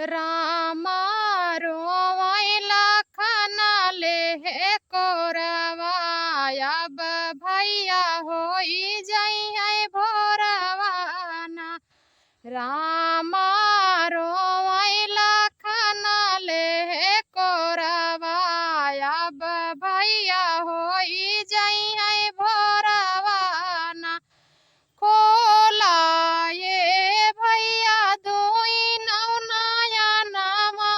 रामा रोवैला खाना ले कोरवा अब भैया होई जइहे भोरवाना। रामा रोवैला खाना ले कोरवा अब भैया होई जइहे भोरवाना। खोला ये भैया दुई नौनाया नामा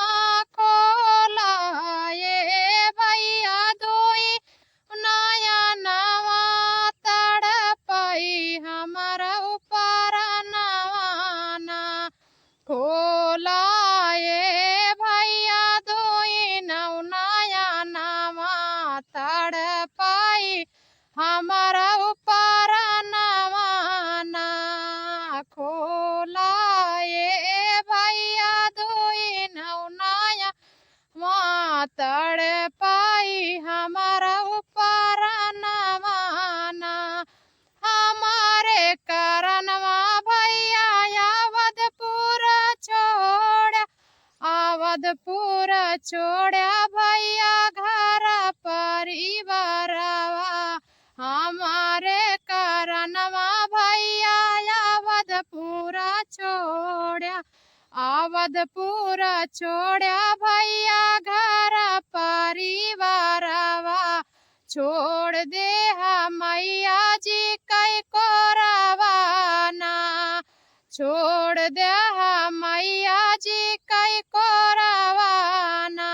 खोला ये भैया दुई नया नवा तड़पई हमर ऊपर नवाना। खोला ये भैया दुई नौनाया नवा तड़पई हमर ऊपर नवाना। खोला ये भैया दुई नौनाया माँ तड़पाई हमर ऊपर नवाना। हमारे करनवा भैया अवधपुर छोड़ा भैया घर परिवारवा। हमारे करनवा भैया अवधपुर छोड़ा भैया घर परिवारवा। छोड़ दे मैया जी कई कोरवाना। छोड़ दे मैया जी कई कोरवाना।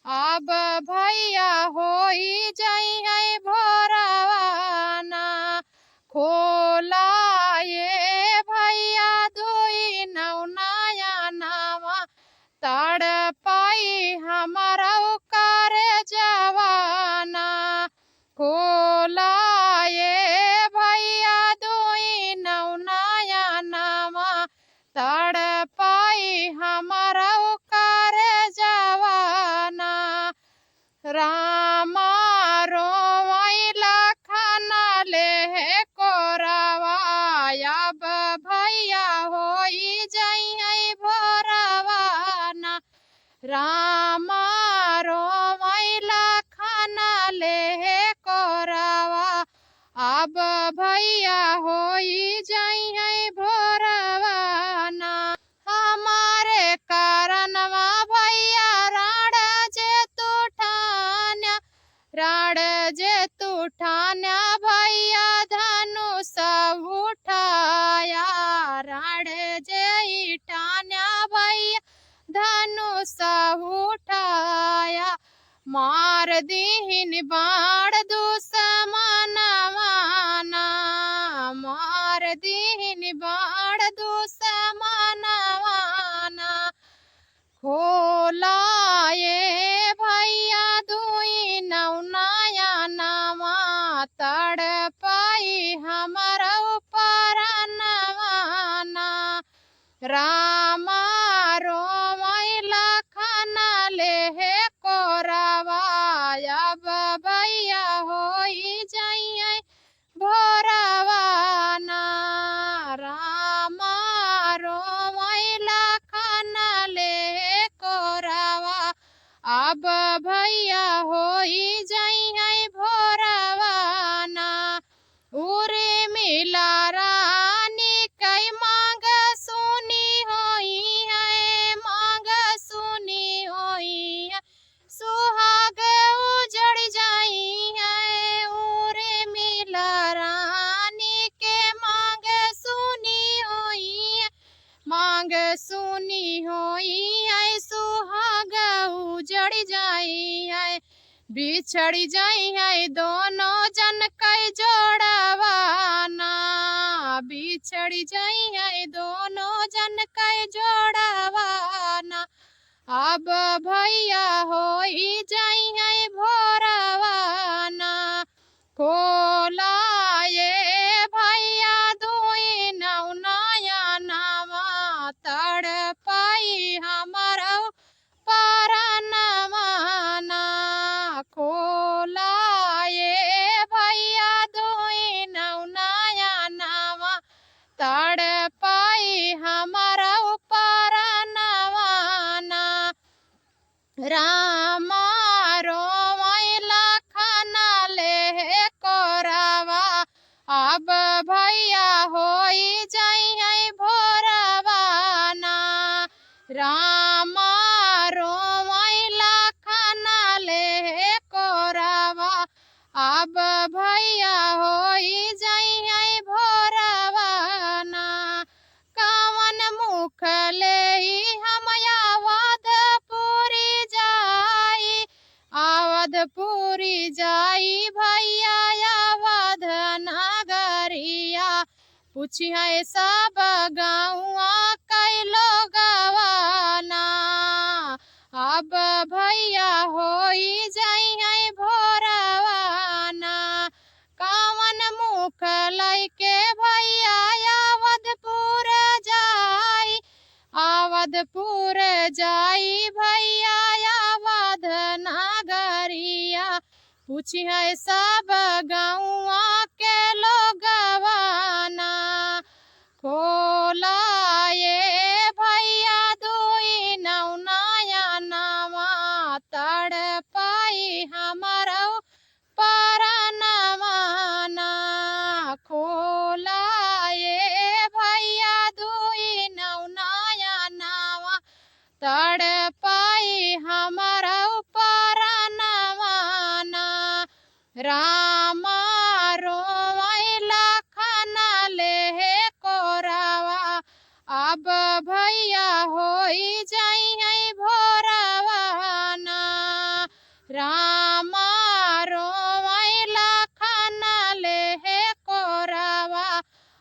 अब भैया होई जइहे भोरवाना। खोला ये भैया दुई नौनाया नावा तड़पाई हमर ऊपर जवाना। खोला ये भैया दुई नौनाया नावा तड़पाई हमर ऊपर जवाना। रामा रोवैला खाना ले कोरवा अब भैया होई जइहे भोरवाना। रामा रोवैला खाना ले कोरवा अब भैया होई जइहे भोरवाना। हमारे करनवा भैया राड़ जे तू ठान्या भैया धनुष उठाया। राड़ जे ठान्या भैया धनुष उठाया। मार दीहिन बाण दुश्मनवाना। मार दीहिन बाण दुश्मनवाना। खोला ये भैया दुई नौनाया नावा तड़पाई हमर ऊपर नवाना। रामा रोवैला खाना ले कोरवा अब भैया होई जइहे भोरवाना। रामा रोवैला खाना ले कोरवा अब भैया होई जइहे भोरवाना। उरे मिला रानी कई मांग सुनी होई है। मांग सुनी होई है। सुहाग उजड़ जाई है। उरे मिला रानी के मांग सुनी होई है। मांग सुनी होई है। सुहाग उजड़ जाई है। बिछड़ जाई है दोनों जन कई जोड़वाना। बिछड़ जाई है दोनों जन कई जोड़वाना। अब भैया होई जइहे भोरवाना। खोला ये भैया दुई नौनाया नावा तड़पाई हमर ऊपर नवाना। खोला ये भैया दुई नौनाया नावा तड़पाई हमर ऊपर नवाना। रामा रोमैला खाना ले कोरावा अब भैया होई जइयै भोरवाना कवन मुख ले हम अवधपुरी जाई अवधपुरी जाई भैया अवध नगरिया पूछिए सब गाँवा कैलो गवाना अब भैया होई जइयै भोरवाना कवन मुख लैके भैया अवधपुर जाई अवधपुर जाई भैया अवध नगरिया पूछिए सब गाँवा के लोगवाना खोला ये भैया दुई नौनाया नावा तड़पाई हमारा परनवाना खोला ये भैया दुई नौनाया नावा तड़पाई हमारा परनवाना रामा रोमैला खाना ले कोरावा अब भैया होई जइयै भोरवाना रामा रोमैला खाना ले कोरावा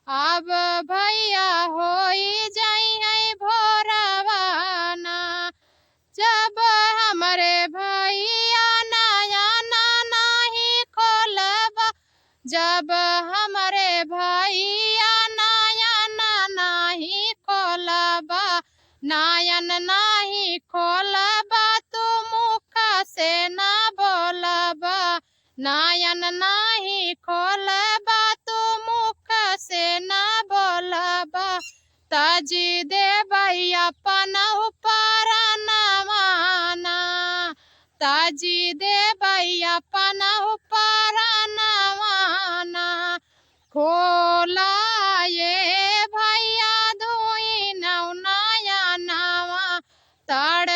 अब भैया होई जइयै भोरवाना जब हमरे भैया नया नहीं खोलबा जब हमरे भैया नयन नहीं खोलबा नयन नहीं खोलबा तू मुख से ना बोलबा नयन नहीं खोलबा तू मुख से ना बोलबा ताजी देबै अपन परनवाना ताजी देबै अपन परनवाना खोला ये भैया दुई नौनाया नावा तड़